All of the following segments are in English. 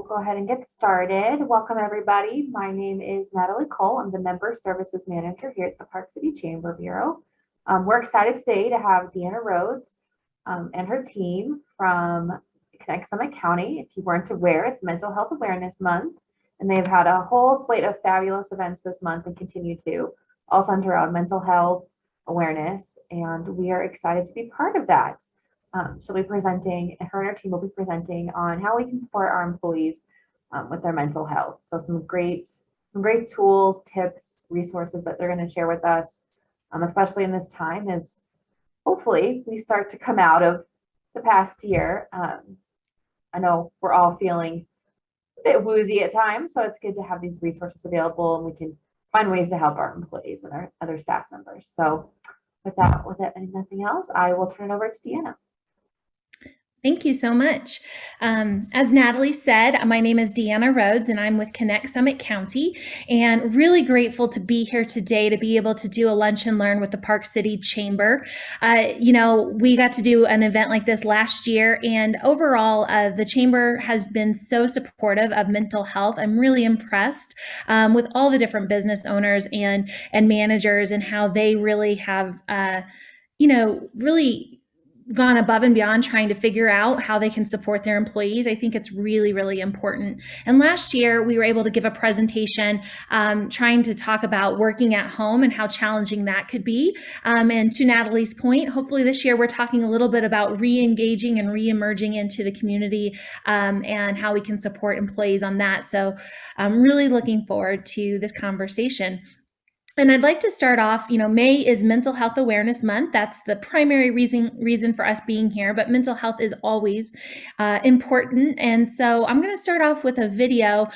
go ahead and get started. Welcome, everybody. My name is Natalie Cole. I'm the Member Services Manager here at the Park City Chamber Bureau. We're excited today to have Deanna Rhodes and her team from Connect Summit County. If you weren't aware, it's Mental Health Awareness Month, and they've had a whole slate of fabulous events this month and continue to, all centered around mental health awareness, and we are excited to be part of that. She'll be presenting, her and her team will be presenting on how we can support our employees with their mental health. So some great tools, tips, resources that they're going to share with us, especially in this time as hopefully we start to come out of the past year. I know we're all feeling a bit woozy at times, so it's good to have these resources available and we can find ways to help our employees and our other staff members. So with that and nothing else, I will turn it over to Deanna. Thank you so much. As Natalie said, my name is Deanna Rhodes and I'm with Connect Summit County, and really grateful to be here today to be able to do a lunch and learn with the Park City Chamber. We got to do an event like this last year, and overall the Chamber has been so supportive of mental health. I'm really impressed with all the different business owners and managers and how they really have, really gone above and beyond trying to figure out how they can support their employees. I think it's really, really important. And last year, we were able to give a presentation trying to talk about working at home and how challenging that could be. And to Natalie's point, hopefully this year we're talking a little bit about re-engaging and re-emerging into the community and how we can support employees on that. So I'm really looking forward to this conversation. And I'd like to start off, May is Mental Health Awareness Month. That's the primary reason for us being here, but mental health is always important. And so I'm going to start off with a video.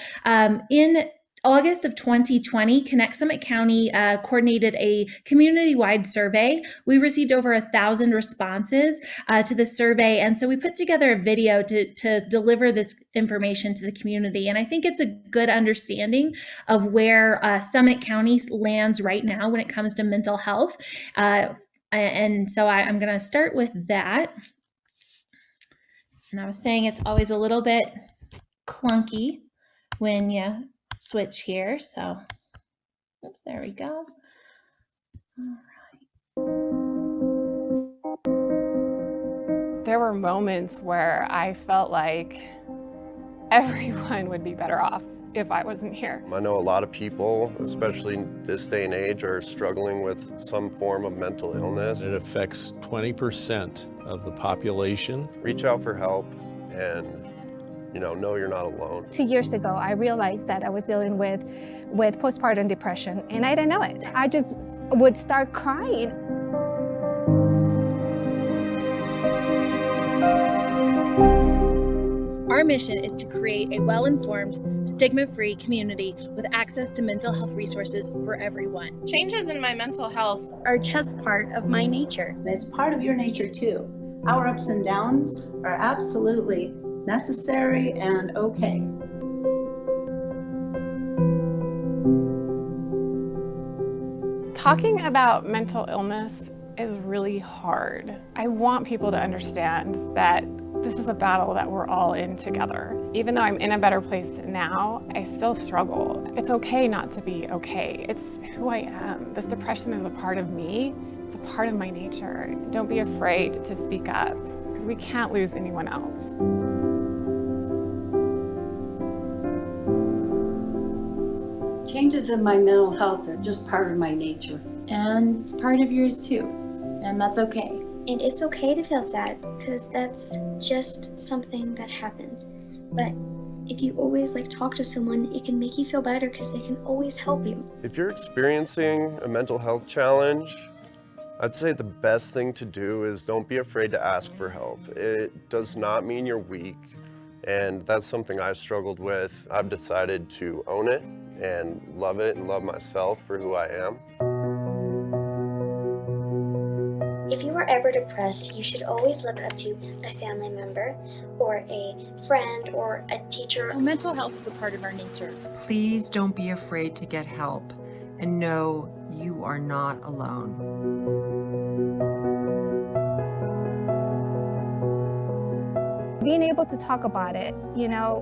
In August of 2020, Connect Summit County coordinated a community-wide survey. We received over 1,000 responses to this survey, and so we put together a video to deliver this information to the community. And I think it's a good understanding of where Summit County lands right now when it comes to mental health. And so I'm going to start with that. And I was saying it's always a little bit clunky when you switch here. So, oops, there we go. All right. There were moments where I felt like everyone would be better off if I wasn't here. I know a lot of people, especially this day and age, are struggling with some form of mental illness. It affects 20% of the population. Reach out for help and know you're not alone. 2 years ago, I realized that I was dealing with postpartum depression, and I didn't know it. I just would start crying. Our mission is to create a well-informed, stigma-free community with access to mental health resources for everyone. Changes in my mental health are just part of my nature. It's part of your nature too. Our ups and downs are absolutely necessary and okay. Talking about mental illness is really hard. I want people to understand that this is a battle that we're all in together. Even though I'm in a better place now, I still struggle. It's okay not to be okay. It's who I am. This depression is a part of me. It's a part of my nature. Don't be afraid to speak up, because we can't lose anyone else. Changes in my mental health are just part of my nature. And it's part of yours too, and that's okay. And it's okay to feel sad, because that's just something that happens. But if you always talk to someone, it can make you feel better because they can always help you. If you're experiencing a mental health challenge, I'd say the best thing to do is don't be afraid to ask for help. It does not mean you're weak, and that's something I struggled with. I've decided to own it and love it and love myself for who I am. If you are ever depressed, you should always look up to a family member or a friend or a teacher. Mental health is a part of our nature. Please don't be afraid to get help, and know you are not alone. Being able to talk about it,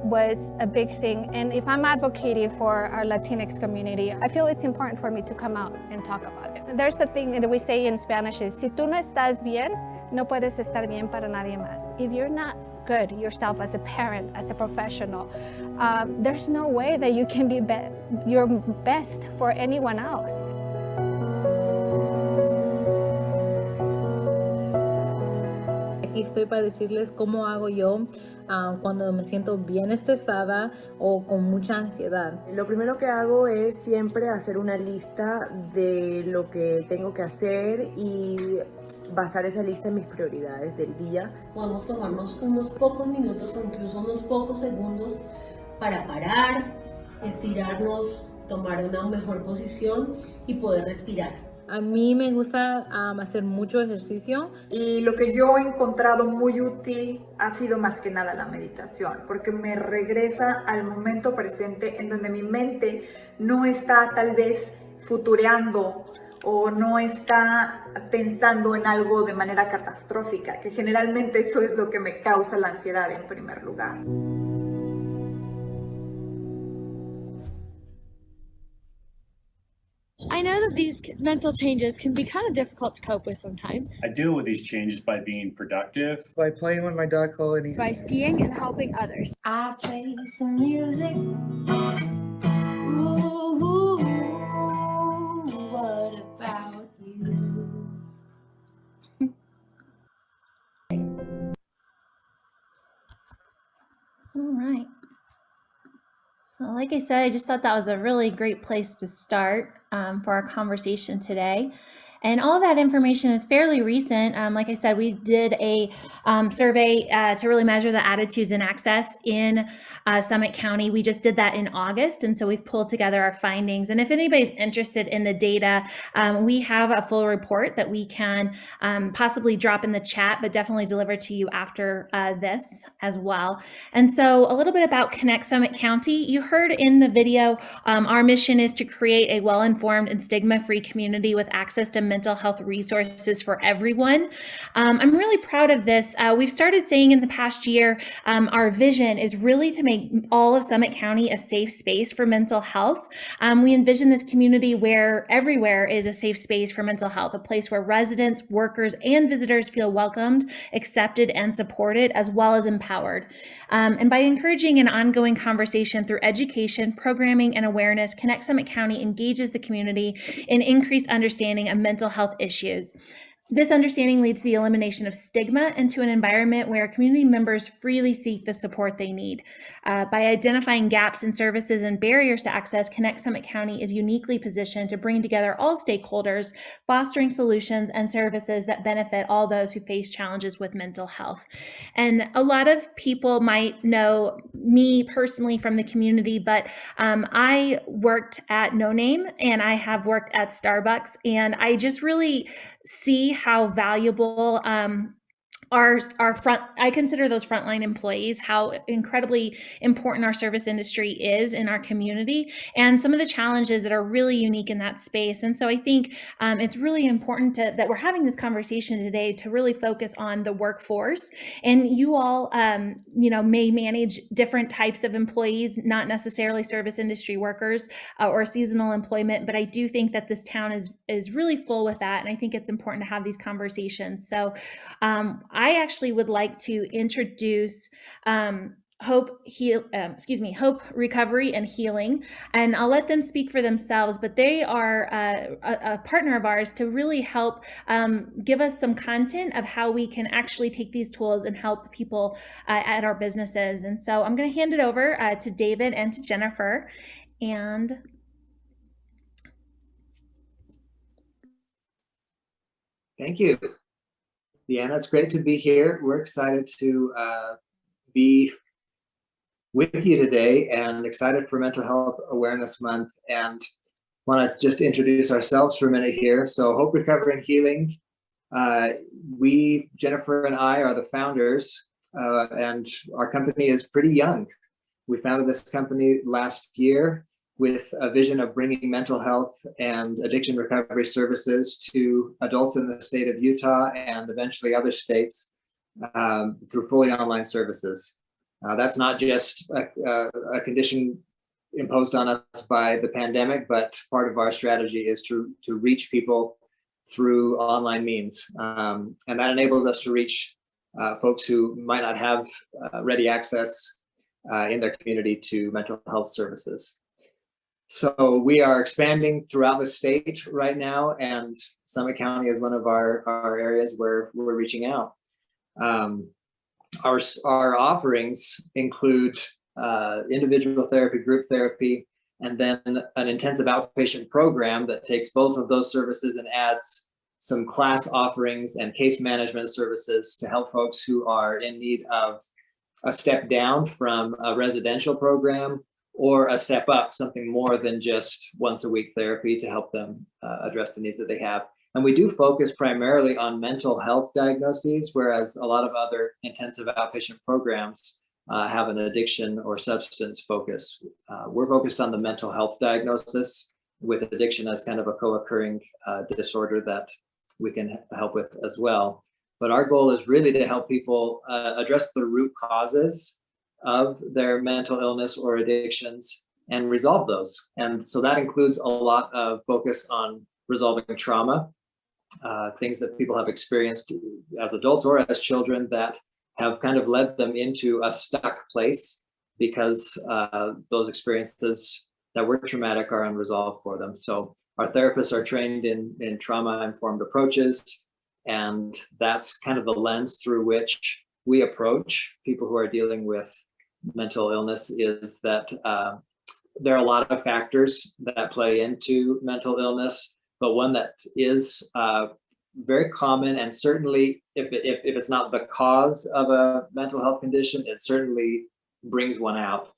was a big thing. And if I'm advocating for our Latinx community, I feel it's important for me to come out and talk about it. There's a thing that we say in Spanish is, si tú no estás bien, no puedes estar bien para nadie más. If you're not good yourself as a parent, as a professional, there's no way that you can be your best for anyone else. Aquí estoy para decirles cómo hago yo cuando me siento bien estresada o con mucha ansiedad. Lo primero que hago es siempre hacer una lista de lo que tengo que hacer y basar esa lista en mis prioridades del día. Podemos tomarnos unos pocos minutos o incluso unos pocos segundos para parar, estirarnos, tomar una mejor posición y poder respirar. A mí me gusta hacer mucho ejercicio. Y lo que yo he encontrado muy útil ha sido más que nada la meditación, porque me regresa al momento presente en donde mi mente no está tal vez futureando o no está pensando en algo de manera catastrófica, que generalmente eso es lo que me causa la ansiedad en primer lugar. I know that these mental changes can be kind of difficult to cope with sometimes. I deal with these changes by being productive. By playing with my dog Chloe. By skiing and helping others. I play some music. Ooh, what about you? All right. So like I said, I just thought that was a really great place to start for our conversation today. And all that information is fairly recent. Like I said, we did a survey to really measure the attitudes and access in Summit County. We just did that in August, and so we've pulled together our findings. And if anybody's interested in the data, we have a full report that we can possibly drop in the chat, but definitely deliver to you after this as well. And so a little bit about Connect Summit County. You heard in the video, our mission is to create a well-informed and stigma-free community with access to mental health resources for everyone. I'm really proud of this. We've started saying in the past year, our vision is really to make all of Summit County a safe space for mental health. We envision this community where everywhere is a safe space for mental health, a place where residents, workers, and visitors feel welcomed, accepted, and supported, as well as empowered. And by encouraging an ongoing conversation through education, programming, and awareness, Connect Summit County engages the community in increased understanding of mental health issues. This understanding leads to the elimination of stigma and to an environment where community members freely seek the support they need. By identifying gaps in services and barriers to access, Connect Summit County is uniquely positioned to bring together all stakeholders, fostering solutions and services that benefit all those who face challenges with mental health. And a lot of people might know me personally from the community, but I worked at No Name and I have worked at Starbucks, and I just really see how valuable I consider those frontline employees, how incredibly important our service industry is in our community, and some of the challenges that are really unique in that space. And so I think it's really important that we're having this conversation today to really focus on the workforce. And you all, may manage different types of employees, not necessarily service industry workers or seasonal employment, but I do think that this town is really full with that, and I think it's important to have these conversations. So I actually would like to introduce Hope Recovery and Healing, and I'll let them speak for themselves, but they are a partner of ours to really help give us some content of how we can actually take these tools and help people at our businesses. And so I'm going to hand it over to David and to Jennifer. And thank you. Deanna, it's great to be here. We're excited to be with you today and excited for Mental Health Awareness Month, and want to just introduce ourselves for a minute here. So Hope Recovery and Healing, Jennifer and I are the founders, and our company is pretty young. We founded this company last year with a vision of bringing mental health and addiction recovery services to adults in the state of Utah and eventually other states. through fully online services. That's not just a condition imposed on us by the pandemic, but part of our strategy is to reach people through online means. And that enables us to reach folks who might not have ready access in their community to mental health services. So we are expanding throughout the state right now, and Summit County is one of our areas where we're reaching out. Our offerings include individual therapy, group therapy, and then an intensive outpatient program that takes both of those services and adds some class offerings and case management services to help folks who are in need of a step down from a residential program or a step up, something more than just once a week therapy to help them address the needs that they have. And we do focus primarily on mental health diagnoses, whereas a lot of other intensive outpatient programs have an addiction or substance focus. We're focused on the mental health diagnosis, with addiction as kind of a co-occurring disorder that we can help with as well. But our goal is really to help people address the root causes of their mental illness or addictions and resolve those. And so that includes a lot of focus on resolving trauma, things that people have experienced as adults or as children that have kind of led them into a stuck place because those experiences that were traumatic are unresolved for them. So our therapists are trained in trauma-informed approaches, and that's kind of the lens through which we approach people who are dealing with mental illness, is that there are a lot of factors that play into mental illness, but one that is very common, and certainly if it's not the cause of a mental health condition, it certainly brings one out,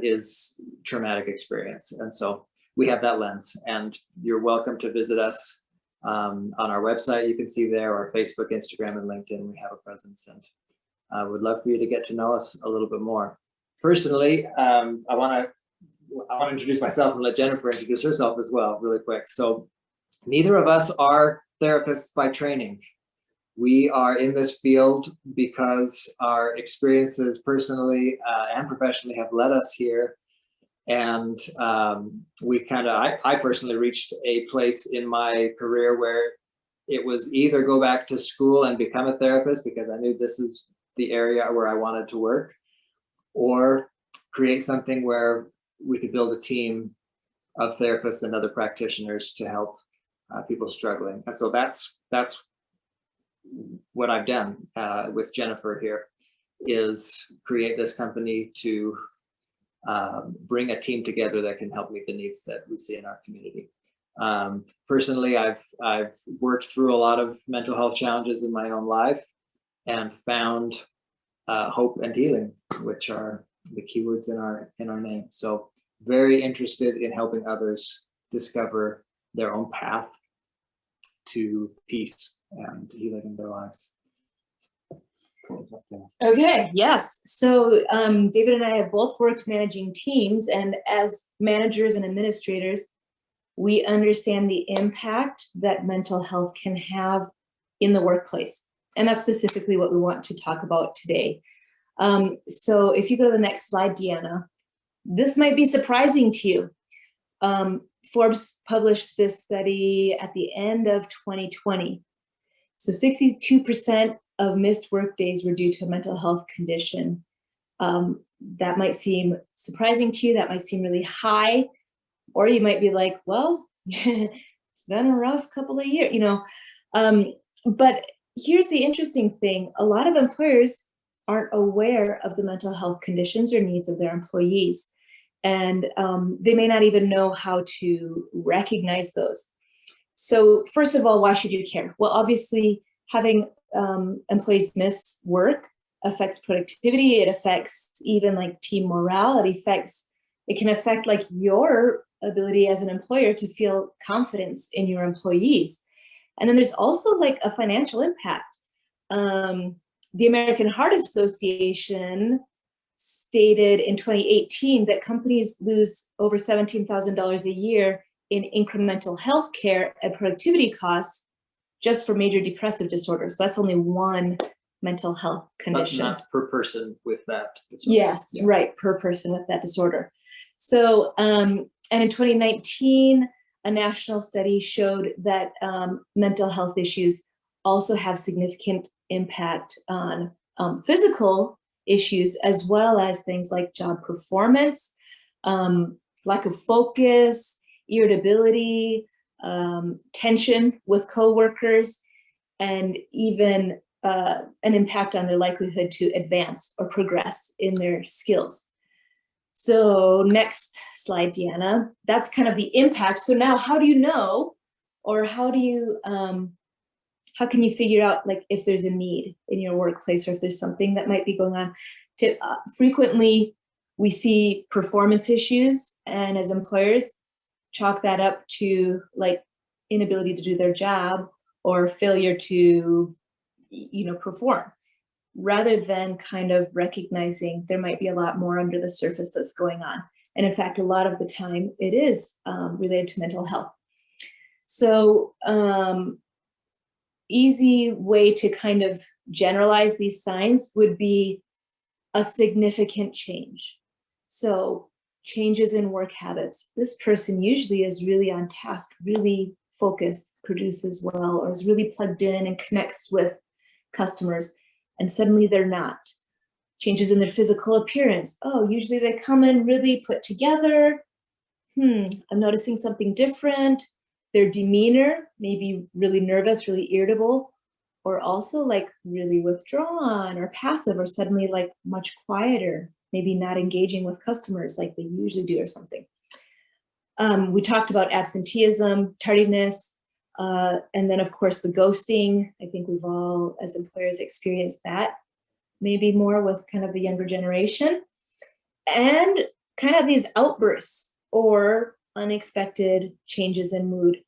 is traumatic experience. And so we have that lens, and you're welcome to visit us on our website. You can see there, our Facebook, Instagram, and LinkedIn. We have a presence, and I would love for you to get to know us a little bit more. Personally, I want to introduce myself and let Jennifer introduce herself as well, really quick. So neither of us are therapists by training. We are in this field because our experiences personally and professionally have led us here. And I personally reached a place in my career where it was either go back to school and become a therapist because I knew this is the area where I wanted to work, or create something where we could build a team of therapists and other practitioners to help people struggling. And so that's what I've done with Jennifer here, is create this company to bring a team together that can help meet the needs that we see in our community. Personally, I've worked through a lot of mental health challenges in my own life and found hope and healing, which are the keywords in our name. So very interested in helping others discover their own path to peace and healing in their lives. Okay, yes. So David and I have both worked managing teams, and as managers and administrators, we understand the impact that mental health can have in the workplace. And that's specifically what we want to talk about today. So if you go to the next slide, Deanna, this might be surprising to you. Forbes published this study at the end of 2020. So 62% of missed work days were due to a mental health condition. That might seem surprising to you. That might seem really high. Or you might be like, well, it's been a rough couple of years, but here's the interesting thing. A lot of employers aren't aware of the mental health conditions or needs of their employees. And they may not even know how to recognize those. So first of all, why should you care? Well, obviously, having employees miss work affects productivity. It affects even like team morale. It can affect like your ability as an employer to feel confidence in your employees. And then there's also like a financial impact. The American Heart Association stated in 2018 that companies lose over $17,000 a year in incremental healthcare and productivity costs just for major depressive disorders. So that's only one mental health But condition. that's per person with that disorder. Yes, Yeah. right, per person with that disorder. So, and in 2019, a national study showed that mental health issues also have significant impact on physical issues, as well as things like job performance, lack of focus, irritability, tension with coworkers, and even an impact on their likelihood to advance or progress in their skills. So next slide, Deanna. That's kind of the impact. So now how do you know, or how do you, how can you figure out like if there's a need in your workplace or if there's something that might be going on? Frequently, we see performance issues, and as employers, chalk that up to like inability to do their job or failure to, perform, rather than kind of recognizing there might be a lot more under the surface that's going on. And in fact, a lot of the time it is related to mental health. So easy way to kind of generalize these signs would be a significant change. So changes in work habits. This person usually is really on task, really focused, produces well, or is really plugged in and connects with customers, and suddenly they're not. Changes in their physical appearance. Oh, usually they come in really put together. I'm noticing something different. Their demeanor, maybe really nervous, really irritable, or also like really withdrawn or passive, or suddenly like much quieter, maybe not engaging with customers like they usually do or something. We talked about absenteeism, tardiness, and then of course the ghosting. I think we've all, as employers, experienced that, maybe more with kind of the younger generation, and kind of these outbursts or unexpected changes in mood.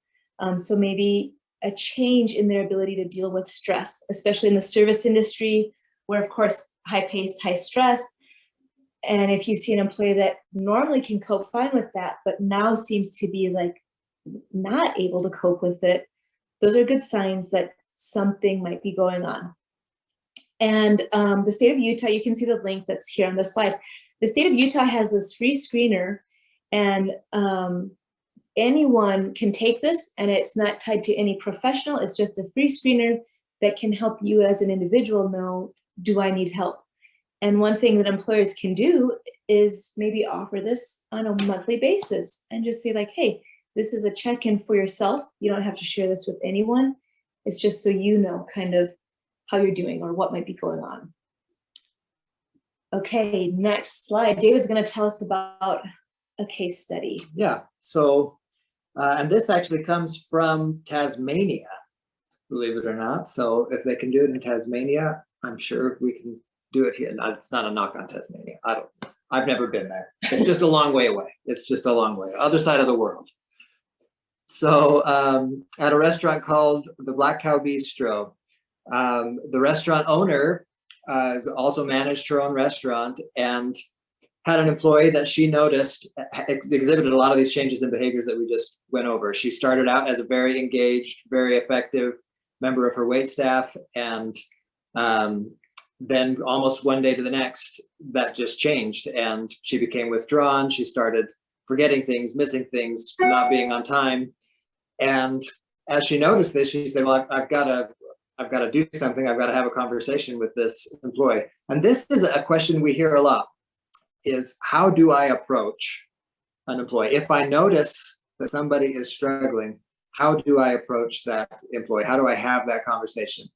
So maybe a change in their ability to deal with stress, especially in the service industry, where of course, high paced, high stress. And if you see an employee that normally can cope fine with that, but now seems to be like not able to cope with it, those are good signs that something might be going on. And the state of Utah, you can see the link that's here on the slide. The state of Utah has this free screener, and anyone can take this, and it's not tied to any professional. It's just a free screener that can help you as an individual know, do I need help? And one thing that employers can do is maybe offer this on a monthly basis and just say like, hey, this is a check-in for yourself. You don't have to share this with anyone. It's just so you know kind of how you're doing or what might be going on. Okay, next slide. David's going to tell us about a case study. Yeah, so, and this actually comes from Tasmania, believe it or not. So if they can do it in Tasmania, I'm sure we can do it here. It's not a knock on Tasmania. I've never been there. It's just a long way away. It's just a long way, other side of the world. So at a restaurant called the Black Cow Bistro, the restaurant owner also managed her own restaurant and had an employee that she noticed exhibited a lot of these changes in behaviors that we just went over. She started out as a very engaged, very effective member of her waitstaff, and then almost one day to the next, that just changed, and she became withdrawn. She started forgetting things, missing things, not being on time. And as she noticed this, she said, well, I've got to do something. I've got to have a conversation with this employee. And this is a question we hear a lot, is how do I approach an employee? If I notice that somebody is struggling, how do I approach that employee? How do I have that conversation?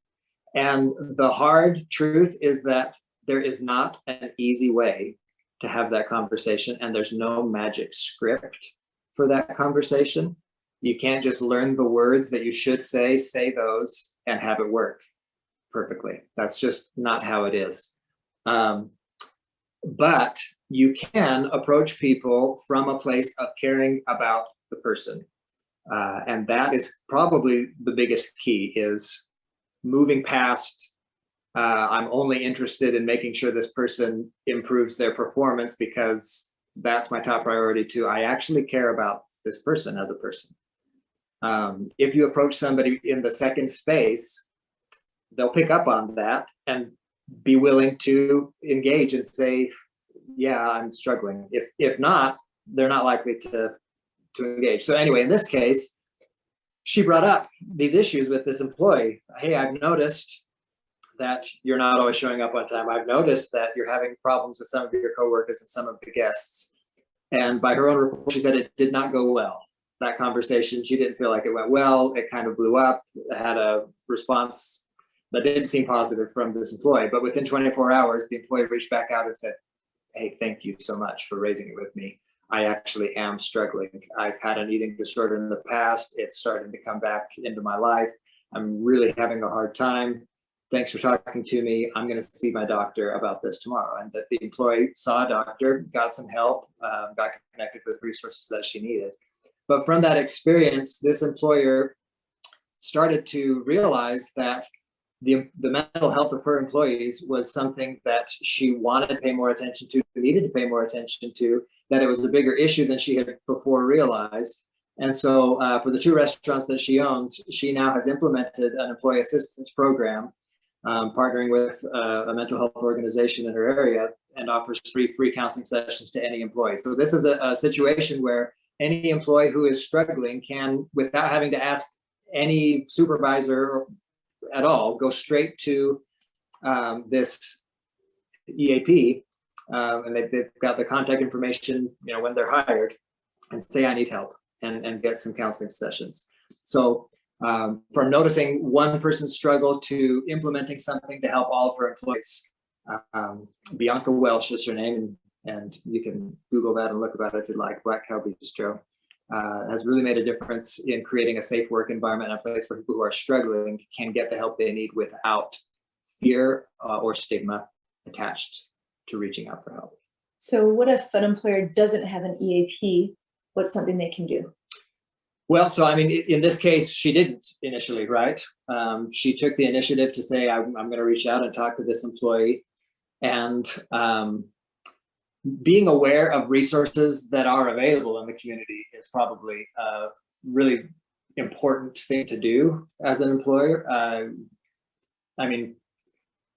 And the hard truth is that there is not an easy way to have that conversation, and there's no magic script for that conversation. You can't just learn the words that you should say those, and have it work perfectly. That's just not how it is. But you can approach people from a place of caring about the person. And that is probably the biggest key, is moving past, I'm only interested in making sure this person improves their performance because that's my top priority, to I actually care about this person as a person. If you approach somebody in the second space, they'll pick up on that and be willing to engage and say, yeah, I'm struggling. If not, they're not likely to engage. So anyway, in this case, she brought up these issues with this employee. Hey, I've noticed that you're not always showing up on time. I've noticed that you're having problems with some of your coworkers and some of the guests. And by her own report, she said it did not go well. That conversation, she didn't feel like it went well. It kind of blew up. It had a response that didn't seem positive from this employee. But within 24 hours, the employee reached back out and said, hey, thank you so much for raising it with me. I actually am struggling. I've had an eating disorder in the past. It's starting to come back into my life. I'm really having a hard time. Thanks for talking to me. I'm going to see my doctor about this tomorrow. And that the employee saw a doctor, got some help, got connected with resources that she needed. But from that experience, this employer started to realize that the mental health of her employees was something that she wanted to pay more attention to, needed to pay more attention to, that it was a bigger issue than she had before realized. And so for the 2 restaurants that she owns, she now has implemented an employee assistance program, partnering with a mental health organization in her area, and offers free counseling sessions to any employee. So this is a situation where any employee who is struggling can, without having to ask any supervisor at all, go straight to this EAP, and they've got the contact information, when they're hired, and say, I need help, and get some counseling sessions. So from noticing one person's struggle to implementing something to help all of her employees. Bianca Welsh is her name, and you can Google that and look about it if you'd like. Black Cow Bistro has really made a difference in creating a safe work environment and a place where people who are struggling can get the help they need without fear or stigma attached to reaching out for help. So what if an employer doesn't have an EAP? What's something they can do? Well, so I mean, in this case, she didn't initially, right? She took the initiative to say, I'm going to reach out and talk to this employee. And being aware of resources that are available in the community is probably a really important thing to do as an employer. I mean,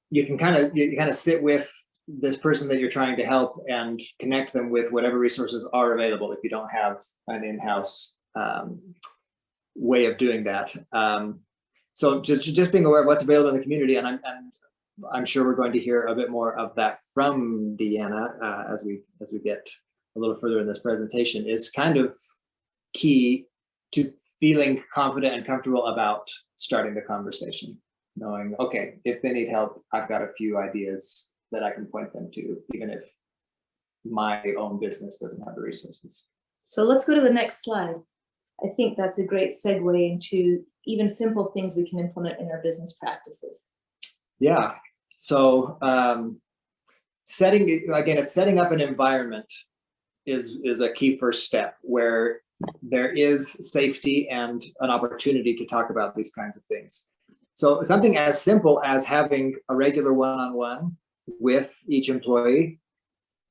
you kind of sit with this person that you're trying to help and connect them with whatever resources are available if you don't have an in-house way of doing that. So just being aware of what's available in the community, and I'm sure we're going to hear a bit more of that from Deanna as we get a little further in this presentation, is kind of key to feeling confident and comfortable about starting the conversation, knowing, okay, if they need help, I've got a few ideas that I can point them to, even if my own business doesn't have the resources. So let's go to the next slide. I think that's a great segue into even simple things we can implement in our business practices. Yeah, so setting up an environment is a key first step where there is safety and an opportunity to talk about these kinds of things. So something as simple as having a regular one-on-one with each employee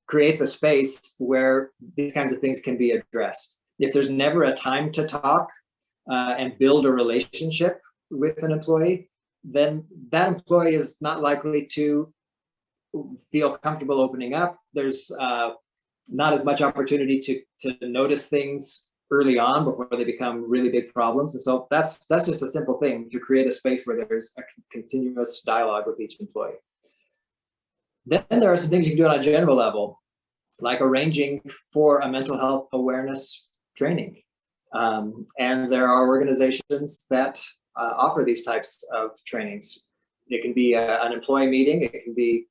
creates a space where these kinds of things can be addressed. If there's never a time to talk and build a relationship with an employee, then that employee is not likely to feel comfortable opening up. There's not as much opportunity to notice things early on before they become really big problems. And so that's just a simple thing, to create a space where there's a continuous dialogue with each employee. Then there are some things you can do on a general level, like arranging for a mental health awareness training. And there are organizations that offer these types of trainings. It can be an employee meeting. It can be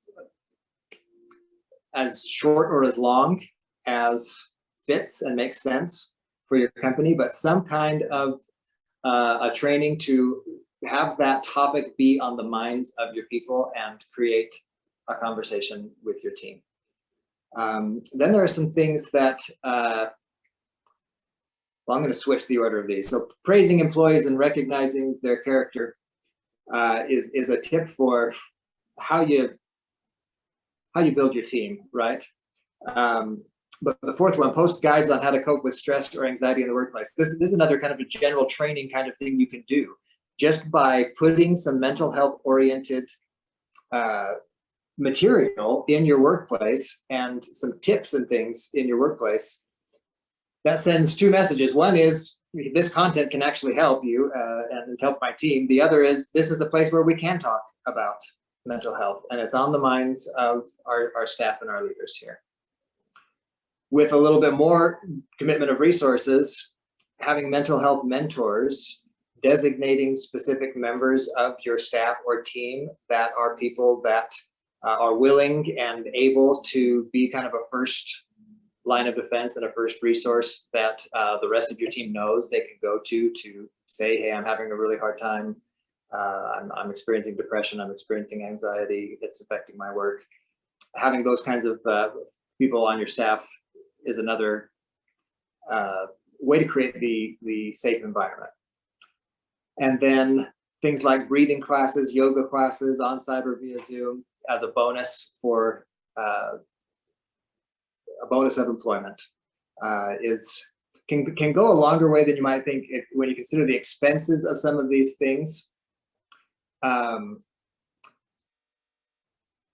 as short or as long as fits and makes sense for your company, but some kind of a training to have that topic be on the minds of your people and create a conversation with your team. Then there are some things that, well, I'm going to switch the order of these. So praising employees and recognizing their character is a tip for how you build your team, right? But the fourth one, post guides on how to cope with stress or anxiety in the workplace. This is another kind of a general training kind of thing you can do just by putting some mental health oriented material in your workplace and some tips and things in your workplace, that sends two messages. One is this content can actually help you and help my team. The other is this is a place where we can talk about mental health, and it's on the minds of our staff and our leaders here. With a little bit more commitment of resources, having mental health mentors, designating specific members of your staff or team that are people that are willing and able to be kind of a first line of defense and a first resource that the rest of your team knows they can go to say, hey, I'm having a really hard time. I'm experiencing depression. I'm experiencing anxiety. It's affecting my work. Having those kinds of people on your staff is another way to create the safe environment. And then things like breathing classes, yoga classes, on-site or via Zoom as a bonus for a bonus of employment can go a longer way than you might think when you consider the expenses of some of these things.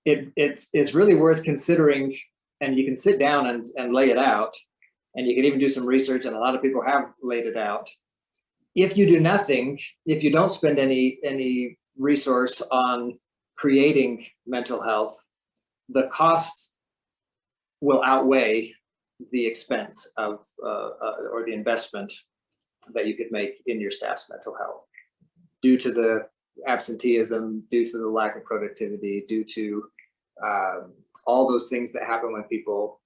It's really worth considering, and you can sit down and lay it out, and you can even do some research, and a lot of people have laid it out. If you do nothing, if you don't spend any resource on creating mental health, the costs will outweigh the expense of or the investment that you could make in your staff's mental health, due to the absenteeism, due to the lack of productivity, due to all those things that happen when people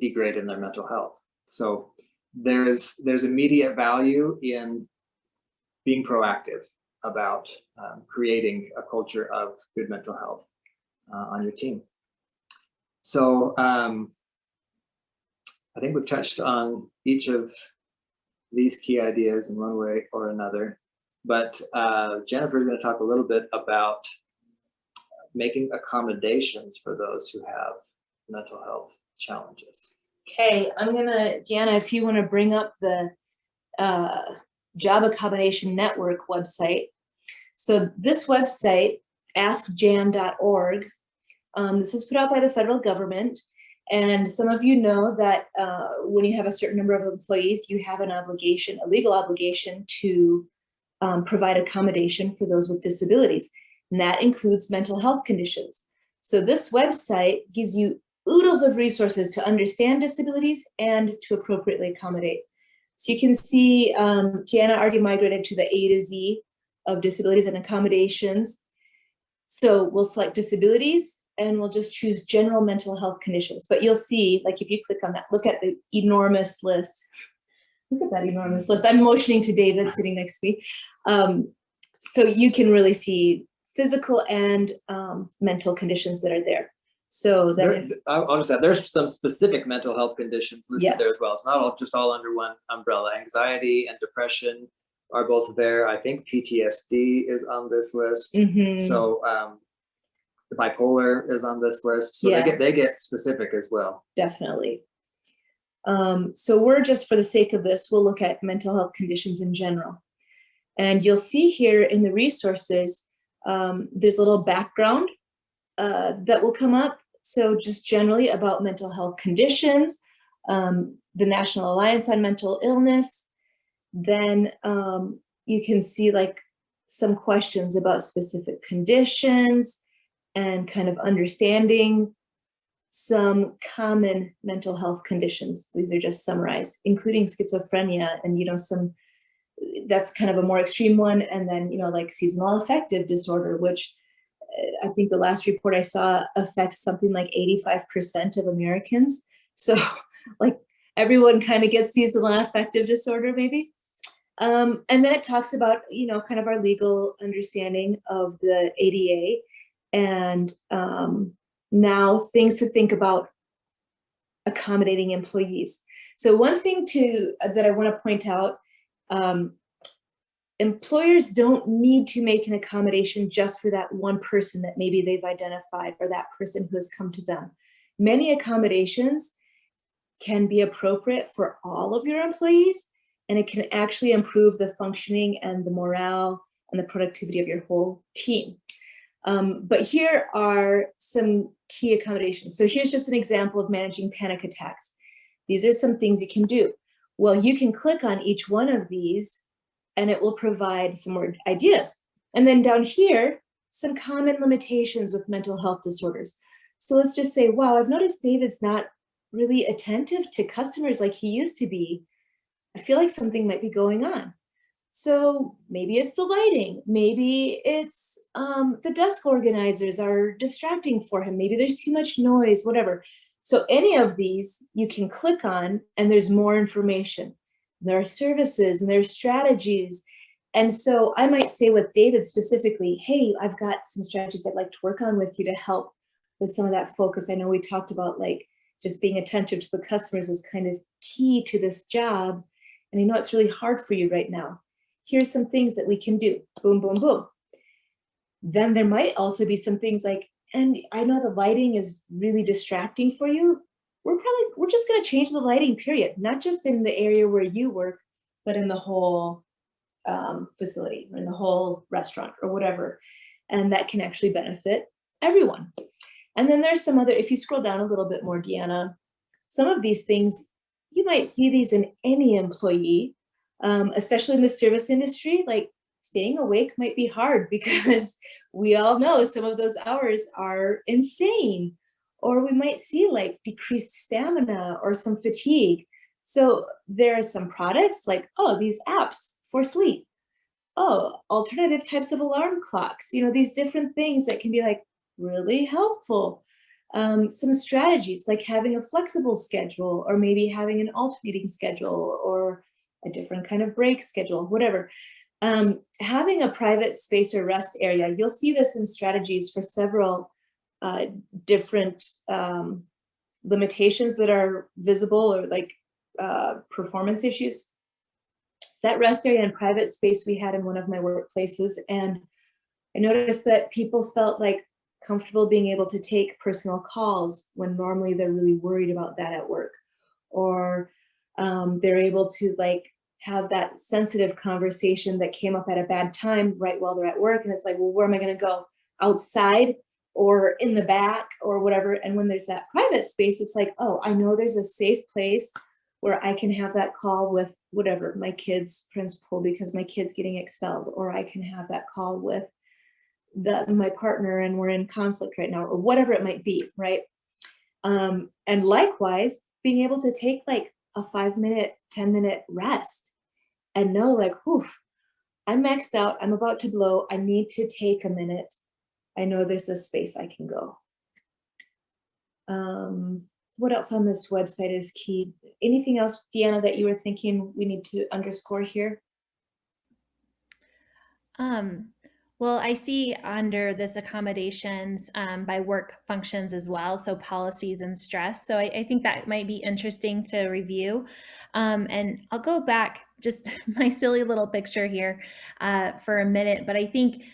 degrade in their mental health. So there's immediate value in being proactive about creating a culture of good mental health on your team. So I think we've touched on each of these key ideas in one way or another, but Jennifer is going to talk a little bit about making accommodations for those who have mental health challenges. Okay, Jana, if you want to bring up the Job Accommodation Network website. So this website, askjan.org, this is put out by the federal government. And some of you know that when you have a certain number of employees, you have an obligation, a legal obligation to provide accommodation for those with disabilities. And that includes mental health conditions. So this website gives you oodles of resources to understand disabilities and to appropriately accommodate. So you can see Jana already migrated to the A to Z of disabilities and accommodations. So we'll select disabilities and we'll just choose general mental health conditions. But you'll see, like if you click on that, look at the enormous list. Look at that enormous list. I'm motioning to David sitting next to me. So you can really see physical and mental conditions that are there. So that I'll just add, there's some specific mental health conditions listed there as well. It's not all just all under one umbrella. Anxiety and depression are both there. I think PTSD is on this list. So the bipolar is on this list. So they get specific as well. Definitely. So we're just, for the sake of this, we'll look at mental health conditions in general. And you'll see here in the resources, there's a little background that will come up. So just generally about mental health conditions, the National Alliance on Mental Illness. Then you can see like some questions about specific conditions and kind of understanding some common mental health conditions. These are just summarized, including schizophrenia and, that's kind of a more extreme one. And then, like seasonal affective disorder, which I think the last report I saw affects something like 85% of Americans. So like everyone kind of gets seasonal affective disorder maybe. And then it talks about, kind of our legal understanding of the ADA and now things to think about accommodating employees. So one thing that I want to point out, employers don't need to make an accommodation just for that one person that maybe they've identified or that person who has come to them. Many accommodations can be appropriate for all of your employees, and it can actually improve the functioning and the morale and the productivity of your whole team. But here are some key accommodations. So here's just an example of managing panic attacks. These are some things you can do. Well, you can click on each one of these and it will provide some more ideas. And then down here, some common limitations with mental health disorders. So let's just say, wow, I've noticed David's not really attentive to customers like he used to be. I feel like something might be going on. So maybe it's the lighting, maybe it's the desk organizers are distracting for him, maybe there's too much noise, whatever. So any of these you can click on and there's more information. There are services and there's strategies. And so I might say with David specifically, hey, I've got some strategies I'd like to work on with you to help with some of that focus. I know we talked about like just being attentive to the customers is kind of key to this job. And I know it's really hard for you right now. Here's some things that we can do. Boom, boom, boom. Then there might also be some things like, and I know the lighting is really distracting for you. We're just going to change the lighting, period. Not just in the area where you work, but in the whole facility, in the whole restaurant or whatever. And that can actually benefit everyone. And then there's some other, if you scroll down a little bit more, Deanna, some of these things, you might see these in any employee, especially in the service industry. Like staying awake might be hard because we all know some of those hours are insane. Or we might see like decreased stamina or some fatigue. So there are some products like, oh, these apps for sleep. Oh, alternative types of alarm clocks. You know, these different things that can be like really helpful. Some strategies like having a flexible schedule or maybe having an alternating schedule or a different kind of break schedule, whatever. Having a private space or rest area, you'll see this in strategies for several different limitations that are visible or like performance issues. That rest area and private space we had in one of my workplaces, and I noticed that people felt like comfortable being able to take personal calls when normally they're really worried about that at work, or they're able to like have that sensitive conversation that came up at a bad time right while they're at work, and it's like, well, where am I going to go? Outside or in the back or whatever. And when there's that private space, it's like, oh, I know there's a safe place where I can have that call with whatever, my kid's principal because my kid's getting expelled, or I can have that call with my partner and we're in conflict right now, or whatever it might be, right? And likewise, being able to take like a 5-minute, 10-minute rest and know like, oof, I'm maxed out, I'm about to blow, I need to take a minute. I know there's this space I can go. What else on this website is key? Anything else, Deanna, that you were thinking we need to underscore here? Well, I see under this accommodations by work functions as well, so policies and stress. So I think that might be interesting to review. And I'll go back, just my silly little picture here for a minute, but I think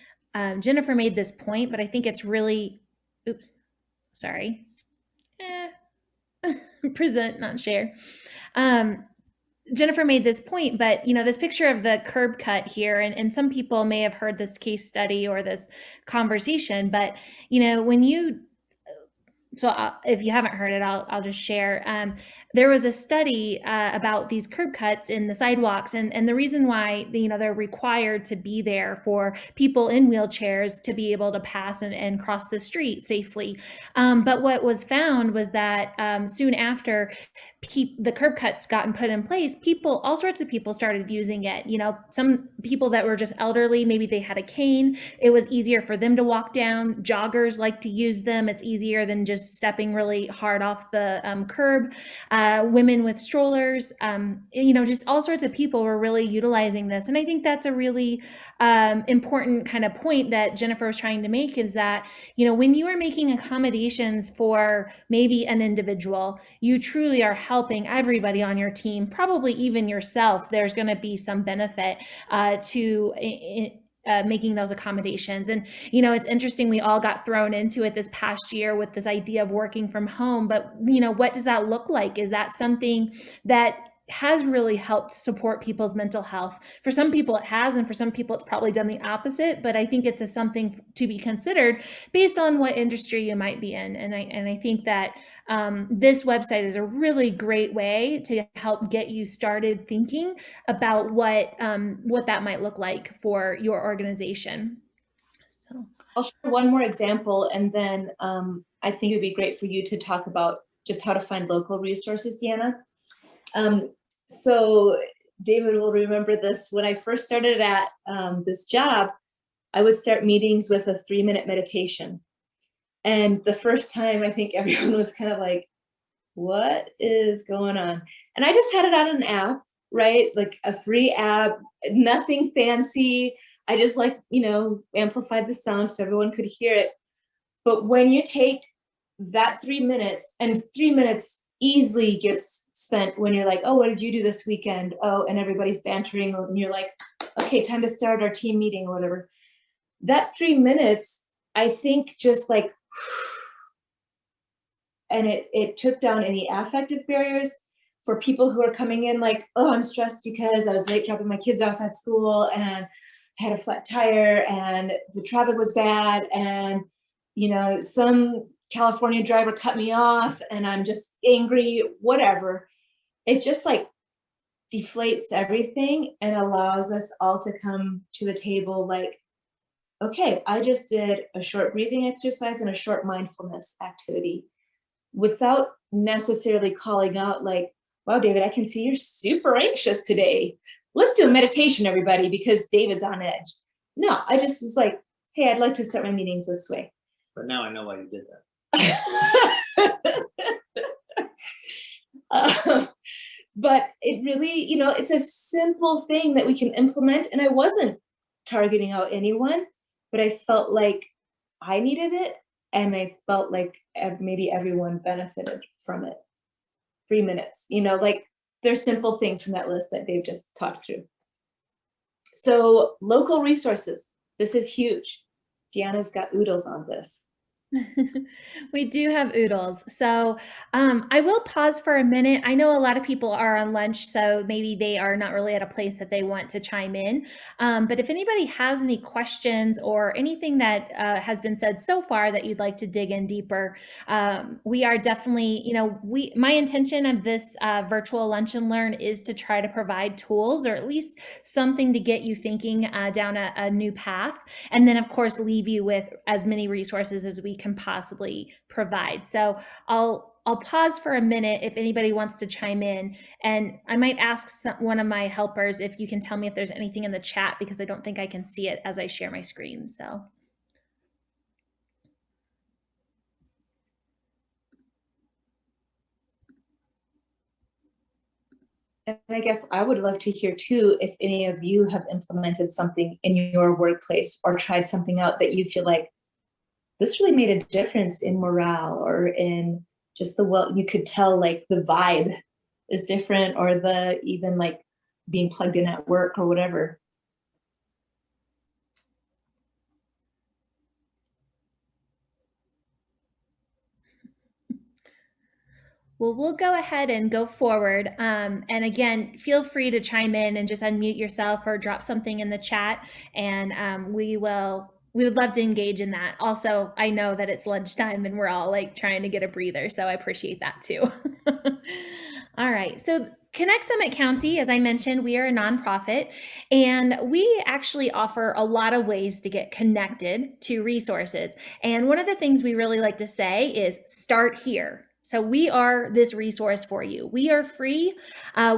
Jennifer made this point, but I think it's really, oops, sorry. Present, not share. Jennifer made this point, but you know, this picture of the curb cut here, and some people may have heard this case study or this conversation, but you know, when you, if you haven't heard it, I'll just share. There was a study about these curb cuts in the sidewalks, and the reason why they're required to be there for people in wheelchairs to be able to pass and cross the street safely. But what was found was that soon after the curb cuts gotten put in place, all sorts of people started using it. You know, some people that were just elderly, maybe they had a cane. It was easier for them to walk down. Joggers like to use them. It's easier than just stepping really hard off the curb. Women with strollers, just all sorts of people were really utilizing this. And I think that's a really important kind of point that Jennifer was trying to make, is that, when you are making accommodations for maybe an individual, you truly are helping everybody on your team, probably even yourself. There's going to be some benefit to making those accommodations. And, it's interesting, we all got thrown into it this past year with this idea of working from home, but, what does that look like? Is that something that has really helped support people's mental health. For some people it has, and for some people it's probably done the opposite, but I think it's something to be considered based on what industry you might be in. And I think that this website is a really great way to help get you started thinking about what that might look like for your organization. So I'll share one more example, and then I think it would be great for you to talk about just how to find local resources, Deanna. So David will remember this. When I first started at this job, I would start meetings with a 3-minute meditation. And the first time, I think everyone was kind of like, what is going on? And I just had it on an app, right? Like a free app, nothing fancy. I just amplified the sound so everyone could hear it. But when you take that 3 minutes, and 3 minutes easily gets spent when you're like, oh, what did you do this weekend? Oh, and everybody's bantering, and you're like, okay, time to start our team meeting or whatever. That 3 minutes, I think, just like, and it took down any affective barriers for people who are coming in like, oh, I'm stressed because I was late dropping my kids off at school and I had a flat tire and the traffic was bad, and some California driver cut me off and I'm just angry, whatever. It just like deflates everything and allows us all to come to the table like, okay, I just did a short breathing exercise and a short mindfulness activity without necessarily calling out like, wow, David, I can see you're super anxious today. Let's do a meditation, everybody, because David's on edge. No, I just was like, hey, I'd like to start my meetings this way. But now I know why you did that. But it really, it's a simple thing that we can implement. And I wasn't targeting out anyone, but I felt like I needed it. And I felt like maybe everyone benefited from it. 3 minutes, like there's simple things from that list that Dave just talked through. So local resources, this is huge. Deanna's got oodles on this. We do have oodles. So I will pause for a minute. I know a lot of people are on lunch, so maybe they are not really at a place that they want to chime in. But if anybody has any questions or anything that has been said so far that you'd like to dig in deeper, we are definitely, my intention of this virtual lunch and learn is to try to provide tools or at least something to get you thinking down a new path. And then of course, leave you with as many resources as we can possibly provide. So I'll pause for a minute if anybody wants to chime in, and I might ask one of my helpers if you can tell me if there's anything in the chat, because I don't think I can see it as I share my screen. So. And I guess I would love to hear too, if any of you have implemented something in your workplace or tried something out that you feel like this really made a difference in morale or in just you could tell like the vibe is different, or even like being plugged in at work or whatever. Well, we'll go ahead and go forward. And again, feel free to chime in and just unmute yourself or drop something in the chat, and we would love to engage in that. Also, I know that it's lunchtime and we're all like trying to get a breather, so I appreciate that too. All right, so Connect Summit County, as I mentioned, we are a nonprofit, and we actually offer a lot of ways to get connected to resources. And one of the things we really like to say is start here. So we are this resource for you. We are free,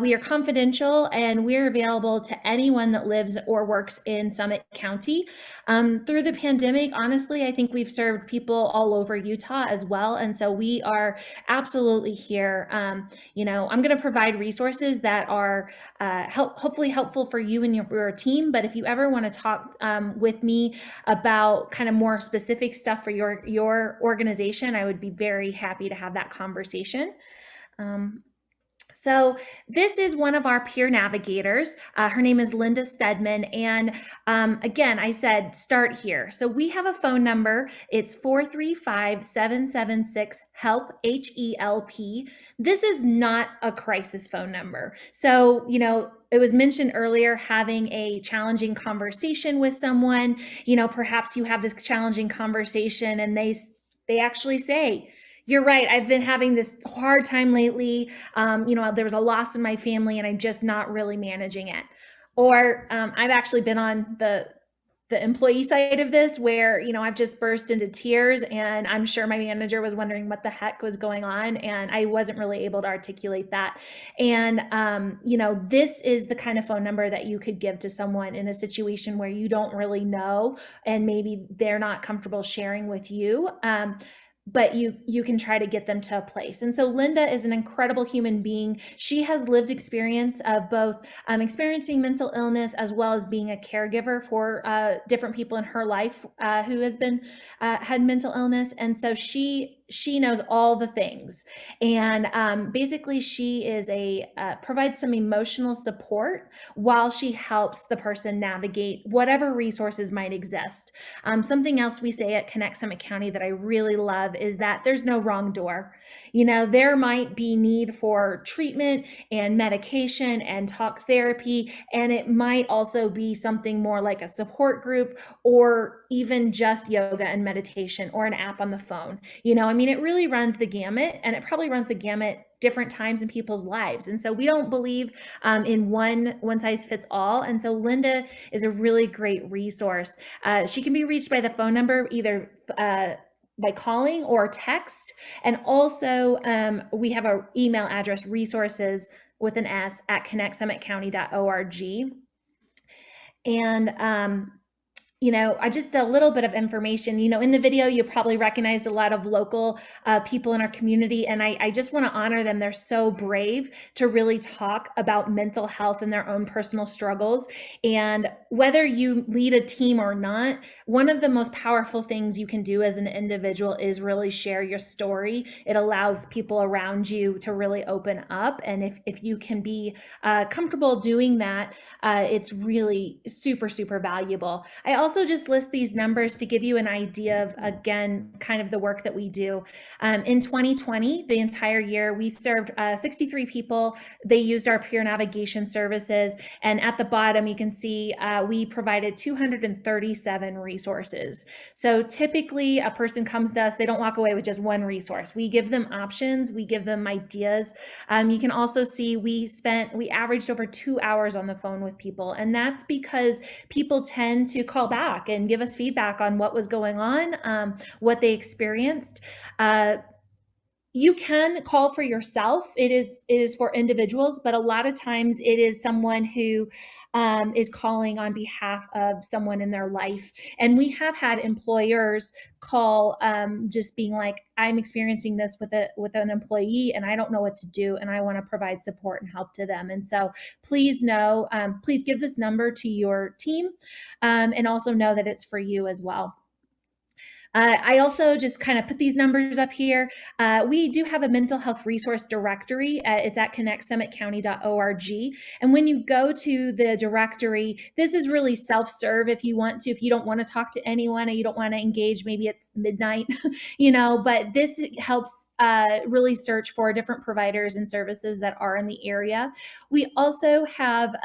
we are confidential, and we're available to anyone that lives or works in Summit County. Through the pandemic, honestly, I think we've served people all over Utah as well. And so we are absolutely here. I'm going to provide resources that are hopefully helpful for you and your team. But if you ever want to talk with me about kind of more specific stuff for your organization, I would be very happy to have that conversation. So this is one of our peer navigators. Her name is Linda Stedman. And again, I said start here. So we have a phone number. It's 435-776-HELP, H-E-L-P. This is not a crisis phone number. So, you know, it was mentioned earlier, having a challenging conversation with someone, you know, perhaps you have this challenging conversation and they actually say, you're right, I've been having this hard time lately. You know, there was a loss in my family and I'm just not really managing it. Or I've actually been on the employee side of this where, you know, I've just burst into tears and I'm sure my manager was wondering what the heck was going on and I wasn't really able to articulate that. And, you know, this is the kind of phone number that you could give to someone in a situation where you don't really know and maybe they're not comfortable sharing with you. But you can try to get them to a place. And so Linda is an incredible human being. She has lived experience of both experiencing mental illness as well as being a caregiver for different people in her life who has been had mental illness. And so she knows all the things. And basically she is provides some emotional support while she helps the person navigate whatever resources might exist. Something else we say at Connect Summit County that I really love is that there's no wrong door. You know, there might be need for treatment and medication and talk therapy, and it might also be something more like a support group or even just yoga and meditation or an app on the phone. You know, I mean, it really runs the gamut, and it probably runs the gamut different times in people's lives. And so we don't believe in one size fits all. And so Linda is a really great resource. She can be reached by the phone number either by calling or text. And also we have our email address, resources with an S at connectsummitcounty.org. And you know, just a little bit of information. You know, in the video, you probably recognized a lot of local people in our community, and I just want to honor them. They're so brave to really talk about mental health and their own personal struggles. And whether you lead a team or not, one of the most powerful things you can do as an individual is really share your story. It allows people around you to really open up. And if you can be comfortable doing that, it's really super, super valuable. I also just list these numbers to give you an idea of, again, kind of the work that we do. In 2020, the entire year, we served 63 people. They used our peer navigation services. And at the bottom, you can see we provided 237 resources. So typically a person comes to us, they don't walk away with just one resource. We give them options, we give them ideas. You can also see we averaged over 2 hours on the phone with people. And that's because people tend to call back and give us feedback on what was going on, what they experienced. You can call for yourself. It is for individuals, but a lot of times it is someone who is calling on behalf of someone in their life. And we have had employers call just being like, I'm experiencing this with an employee and I don't know what to do and I want to provide support and help to them. And so please know, please give this number to your team and also know that it's for you as well. I also just kind of put these numbers up here. We do have a mental health resource directory. It's at connectsummitcounty.org. And when you go to the directory, this is really self-serve if you want to, if you don't want to talk to anyone and you don't want to engage, maybe it's midnight, you know, but this helps really search for different providers and services that are in the area. We also have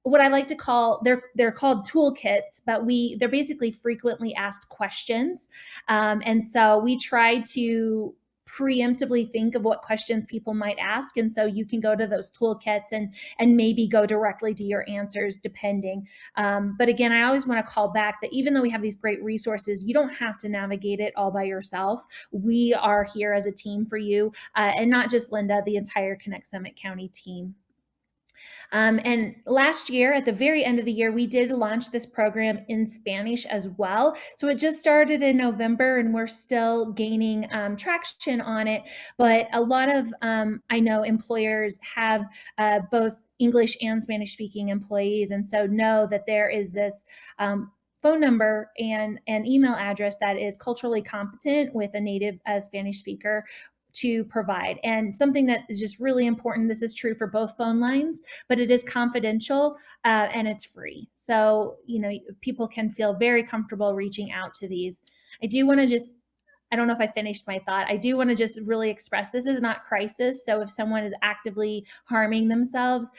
what I like to call, they're called toolkits, but they're basically frequently asked questions. And so we try to preemptively think of what questions people might ask. And so you can go to those toolkits and maybe go directly to your answers depending. But again, I always want to call back that even though we have these great resources, you don't have to navigate it all by yourself. We are here as a team for you, and not just Linda, the entire Connect Summit County team. And last year, at the very end of the year, we did launch this program in Spanish as well. So it just started in November and we're still gaining traction on it. But a lot of, I know employers have both English and Spanish speaking employees. And so know that there is this phone number and an email address that is culturally competent with a native Spanish speaker to provide. And something that is just really important, this is true for both phone lines, but it is confidential and it's free. So, people can feel very comfortable reaching out to these. I don't know if I finished my thought. I do want to just really express this is not crisis. So if someone is actively harming themselves,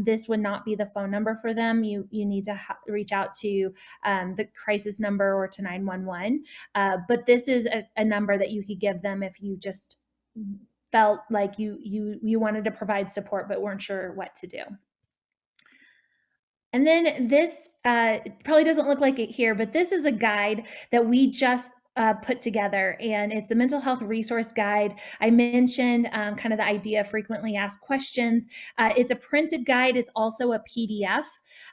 this would not be the phone number for them. You need to reach out to the crisis number or to 911. But this is a number that you could give them if you just felt like you wanted to provide support but weren't sure what to do. And then this probably doesn't look like it here, but this is a guide that we just put together, and it's a mental health resource guide. I mentioned kind of the idea of frequently asked questions. It's a printed guide. It's also a PDF.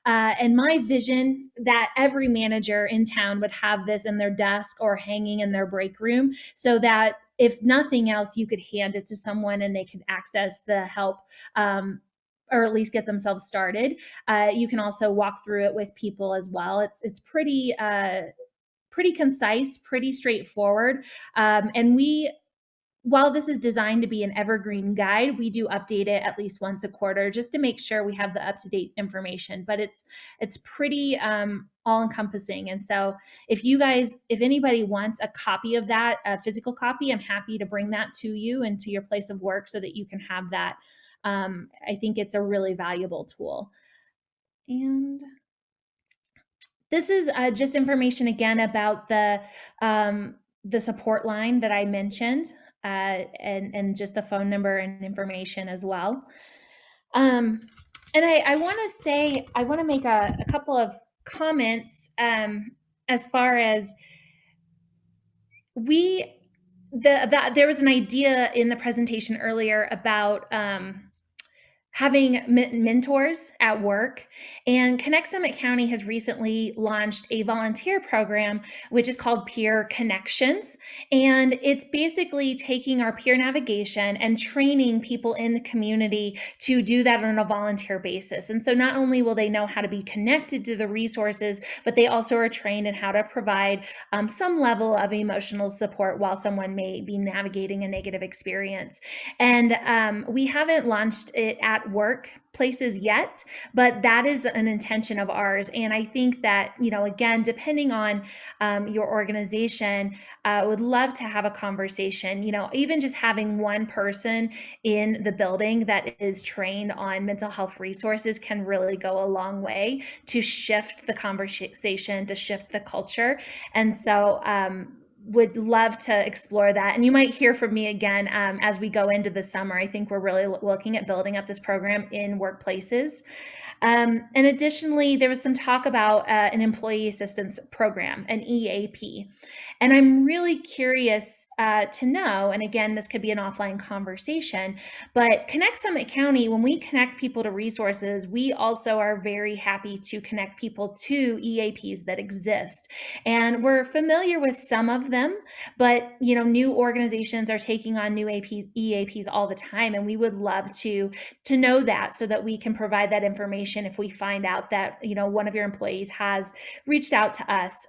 And my vision that every manager in town would have this in their desk or hanging in their break room, so that if nothing else, you could hand it to someone and they could access the help or at least get themselves started. You can also walk through it with people as well. It's pretty concise, pretty straightforward. And while this is designed to be an evergreen guide, we do update it at least once a quarter just to make sure we have the up-to-date information. But it's pretty all-encompassing. And so if anybody wants a copy of that, a physical copy, I'm happy to bring that to you and to your place of work so that you can have that. I think it's a really valuable tool. And this is just information again about the support line that I mentioned, and just the phone number and information as well. And I want to make a couple of comments as far as there was an idea in the presentation earlier about having mentors at work. And Connect Summit County has recently launched a volunteer program, which is called Peer Connections. And it's basically taking our peer navigation and training people in the community to do that on a volunteer basis. And so not only will they know how to be connected to the resources, but they also are trained in how to provide some level of emotional support while someone may be navigating a negative experience. And we haven't launched it at workplaces yet, but that is an intention of ours. And I think that, again, depending on your organization, would love to have a conversation, even just having one person in the building that is trained on mental health resources can really go a long way to shift the conversation, to shift the culture. And so, would love to explore that. And you might hear from me again as we go into the summer. I think we're really looking at building up this program in workplaces. And additionally, there was some talk about an employee assistance program, an EAP. And I'm really curious to know, and again, this could be an offline conversation, but Connect Summit County, when we connect people to resources, we also are very happy to connect people to EAPs that exist. And we're familiar with some of them, but new organizations are taking on new EAPs all the time, and we would love to know that so that we can provide that information if we find out that one of your employees has reached out to us.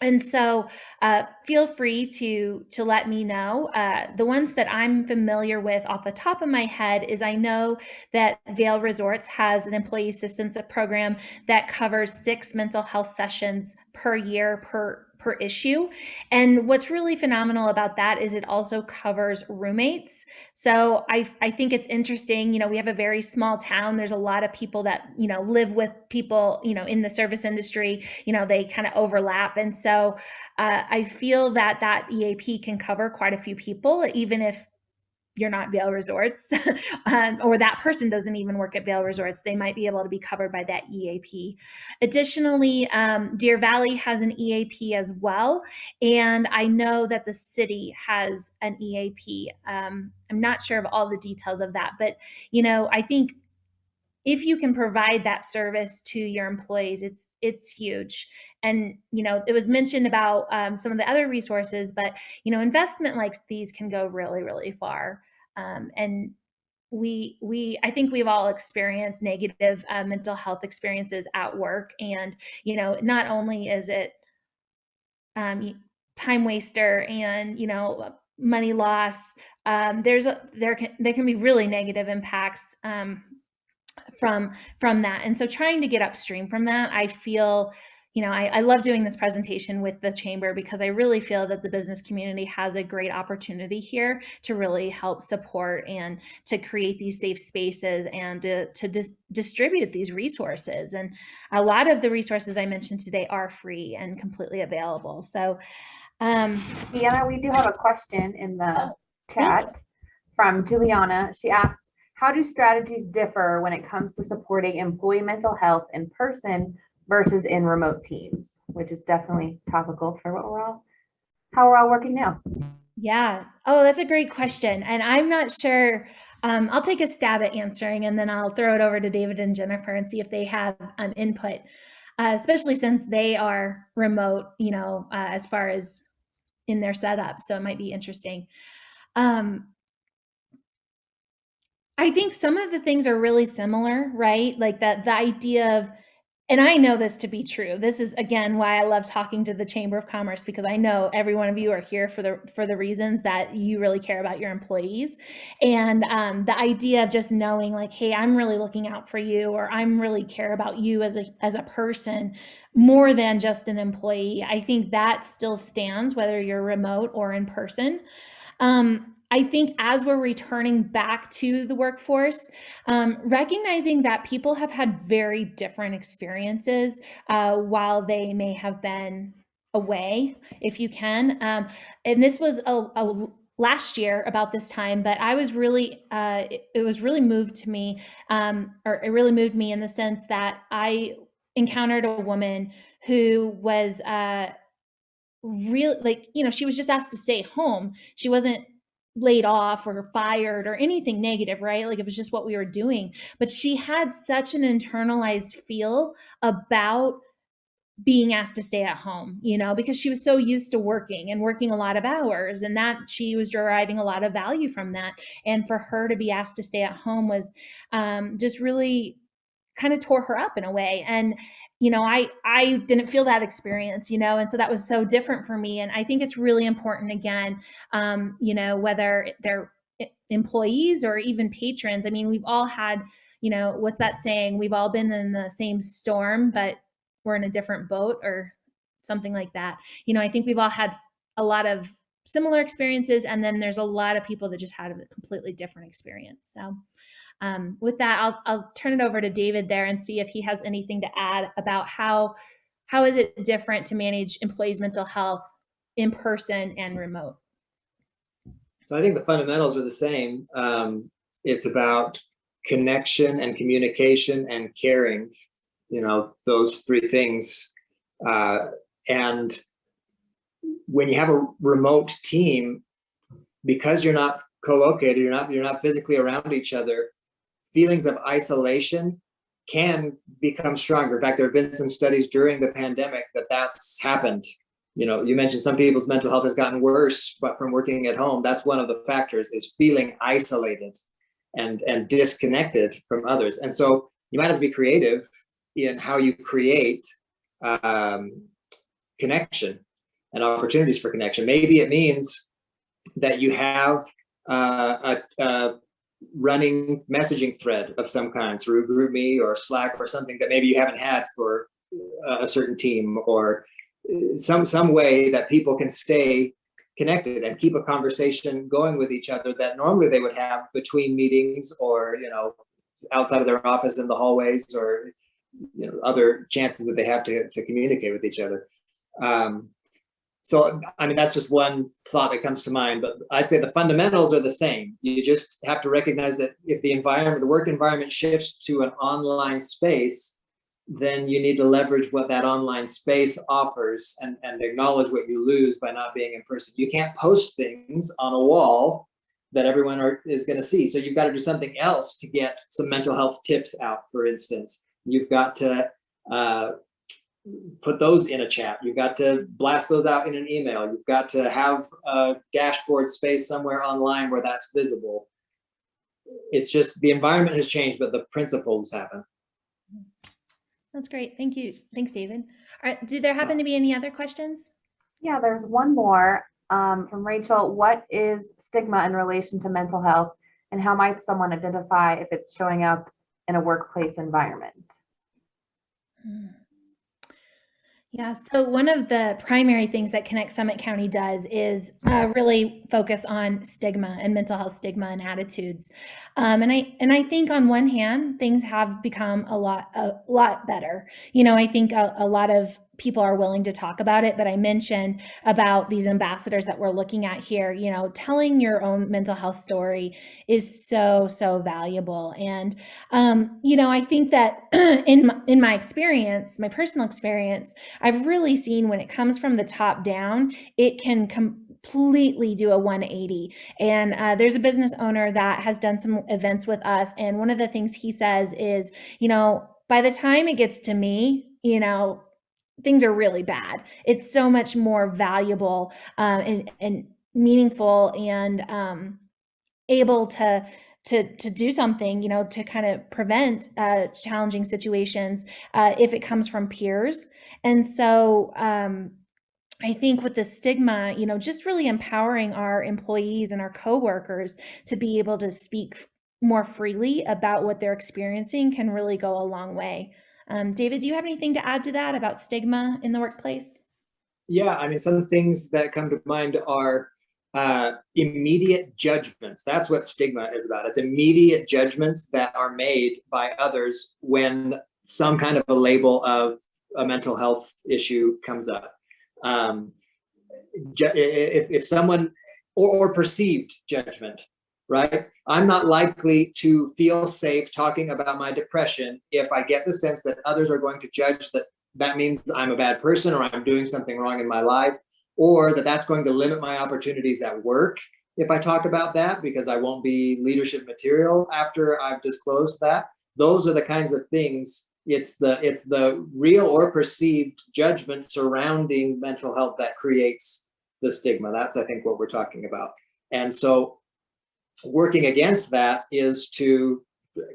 And so feel free to let me know. The ones that I'm familiar with off the top of my head is I know that Vail Resorts has an employee assistance program that covers 6 mental health sessions per year per issue. And what's really phenomenal about that is it also covers roommates. So I think it's interesting, we have a very small town. There's a lot of people that, live with people, in the service industry, they kind of overlap. And so I feel that EAP can cover quite a few people, even if you're not Vail Resorts, or that person doesn't even work at Vail Resorts, they might be able to be covered by that EAP. Additionally, Deer Valley has an EAP as well, and I know that the city has an EAP. I'm not sure of all the details of that, but I think if you can provide that service to your employees, it's huge. And it was mentioned about some of the other resources, but investment like these can go really, really far. And I think we've all experienced negative mental health experiences at work, and not only is it time waster and money loss. There can be really negative impacts from that. And so trying to get upstream from that, I feel, I love doing this presentation with the chamber because I really feel that the business community has a great opportunity here to really help support and to create these safe spaces and to distribute these resources. And a lot of the resources I mentioned today are free and completely available. So Deanna, we do have a question in the chat from Juliana. She asks, how do strategies differ when it comes to supporting employee mental health in person versus in remote teams? Which is definitely topical for how we're all working now. Yeah. Oh, that's a great question. And I'm not sure. I'll take a stab at answering, and then I'll throw it over to David and Jennifer and see if they have input, especially since they are remote, as far as in their setup. So it might be interesting. I think some of the things are really similar, right? Like that, the idea of, and I know this to be true. This is, again, why I love talking to the Chamber of Commerce, because I know every one of you are here for the reasons that you really care about your employees. And the idea of just knowing like, hey, I'm really looking out for you, or I'm really care about you as a person more than just an employee. I think that still stands whether you're remote or in person. I think as we're returning back to the workforce, recognizing that people have had very different experiences while they may have been away, if you can. And this was a last year about this time, but I was really, it was really moved to me, or it really moved me in the sense that I encountered a woman who was she was just asked to stay home. She wasn't laid off or fired or anything negative, right? Like it was just what we were doing. But she had such an internalized feel about being asked to stay at home, because she was so used to working a lot of hours, and that she was deriving a lot of value from that. And for her to be asked to stay at home was just really kind of tore her up in a way. And I didn't feel that experience, and so that was so different for me. And I think it's really important, again, whether they're employees or even patrons. I mean, we've all had, what's that saying? We've all been in the same storm, but we're in a different boat, or something like that. I think we've all had a lot of similar experiences, and then there's a lot of people that just had a completely different experience. So with that, I'll turn it over to David there and see if he has anything to add about how is it different to manage employees' mental health in person and remote. So I think the fundamentals are the same. It's about connection and communication and caring, those three things. And when you have a remote team, because you're not co-located, you're not physically around each other, feelings of isolation can become stronger. In fact, there have been some studies during the pandemic that's happened. You mentioned some people's mental health has gotten worse, but from working at home, that's one of the factors, is feeling isolated and disconnected from others. And so you might have to be creative in how you create connection and opportunities for connection. Maybe it means that you have a running messaging thread of some kind through GroupMe or Slack or something that maybe you haven't had for a certain team, or some way that people can stay connected and keep a conversation going with each other that normally they would have between meetings, or outside of their office in the hallways, or other chances that they have to communicate with each other. So, I mean, that's just one thought that comes to mind, but I'd say the fundamentals are the same. You just have to recognize that if the work environment shifts to an online space, then you need to leverage what that online space offers and acknowledge what you lose by not being in person. You can't post things on a wall that everyone is going to see. So you've got to do something else to get some mental health tips out, for instance. You've got to put those in a chat. You've got to blast those out in an email. You've got to have a dashboard space somewhere online where that's visible. It's just the environment has changed, but the principles haven't. That's great. Thank you. Thanks, David. All right. Do there happen to be any other questions? Yeah, there's one more. From Rachel, what is stigma in relation to mental health, and how might someone identify if it's showing up in a workplace environment? Yeah, so one of the primary things that Connect Summit County does is really focus on stigma and mental health stigma and attitudes. And I think on one hand, things have become a lot better. You know, I think a lot of people are willing to talk about it, but I mentioned about these ambassadors that we're looking at here. You know, telling your own mental health story is so valuable. And you know, I think that in my experience, my personal experience, I've really seen when it comes from the top down, it can completely do a 180. And there's a business owner that has done some events with us, and one of the things he says is, you know, by the time it gets to me, you know, things are really bad. It's so much more valuable and meaningful and able to do something, you know, to kind of prevent challenging situations if it comes from peers. And so I think with the stigma, you know, just really empowering our employees and our coworkers to be able to speak more freely about what they're experiencing can really go a long way. David, do you have anything to add to that about stigma in the workplace? Yeah, I mean, some things that come to mind are immediate judgments. That's what stigma is about. It's immediate judgments that are made by others when some kind of a label of a mental health issue comes up. If someone, or perceived judgment, right? I'm not likely to feel safe talking about my depression if I get the sense that others are going to judge that means I'm a bad person, or I'm doing something wrong in my life, or that's going to limit my opportunities at work if I talk about that, because I won't be leadership material after I've disclosed that. Those are the kinds of things. It's the real or perceived judgment surrounding mental health that creates the stigma. That's, I think, what we're talking about. And so working against that is to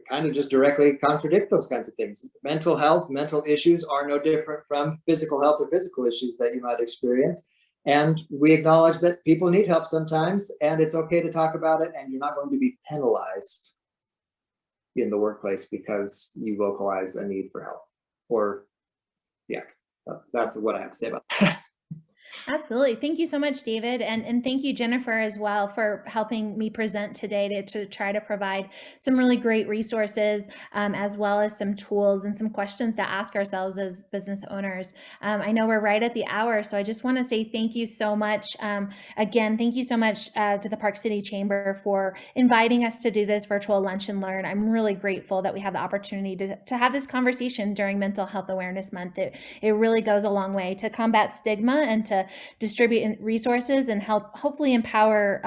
kind of just directly contradict those kinds of things. Mental health, mental issues are no different from physical health or physical issues that you might experience. And we acknowledge that people need help sometimes, and it's okay to talk about it, and you're not going to be penalized in the workplace because you vocalize a need for help. Or, yeah, that's what I have to say about that. Absolutely. Thank you so much, David. And thank you, Jennifer, as well, for helping me present today to try to provide some really great resources, as well as some tools and some questions to ask ourselves as business owners. I know we're right at the hour, so I just want to say thank you so much. Again, thank you so much to the Park City Chamber for inviting us to do this virtual lunch and learn. I'm really grateful that we have the opportunity to have this conversation during Mental Health Awareness Month. It really goes a long way to combat stigma and to distribute resources and help hopefully empower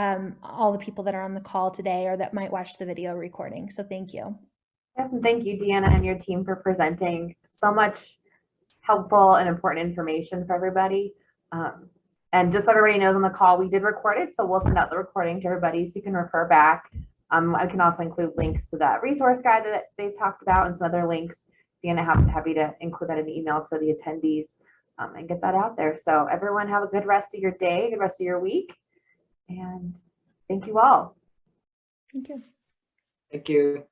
all the people that are on the call today or that might watch the video recording. So thank you. Yes, and thank you, Deanna, and your team for presenting so much helpful and important information for everybody. And just so everybody knows on the call, we did record it, so we'll send out the recording to everybody so you can refer back. I can also include links to that resource guide that they've talked about and some other links. Deanna, happy to include that in the email to the attendees. And get that out there. So everyone have a good rest of your day, good rest of your week. And thank you all. Thank you. Thank you.